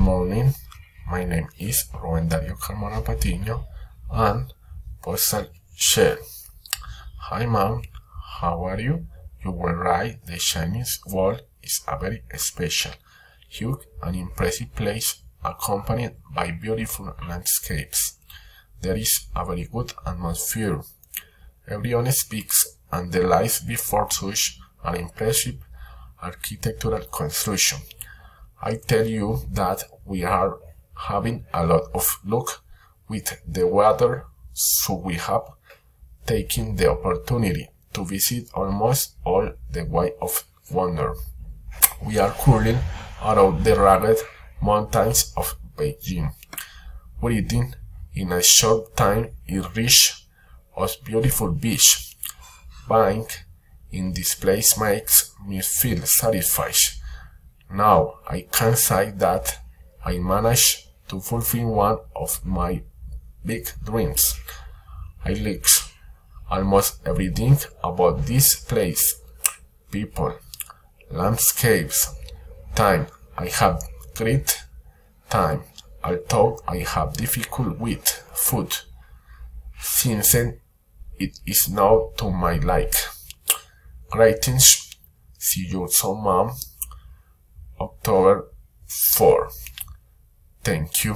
morning, my name is Rubén Dario Carmona Patiño and Postal Shell. Hi mom, how are you? You were right, the Chinese Wall is a very special, huge and impressive place accompanied by beautiful landscapes. There is a very good atmosphere. Everyone speaks and the lies before such an impressive architectural construction. I tell you that we are having a lot of luck with the weather, so we have taken the opportunity to visit almost all the Way of Wonder. We are curling around the rugged mountains of Beijing, breathing in a short time in reach of beautiful beach. Being in this place makes me feel satisfied. Now I can say that I managed to fulfill one of my big dreams. I like almost everything about this place. People, landscapes, time. I have great time, although I have difficulty with food, since it is not to my like. Greetings, see you soon, mom. October 4. Thank you.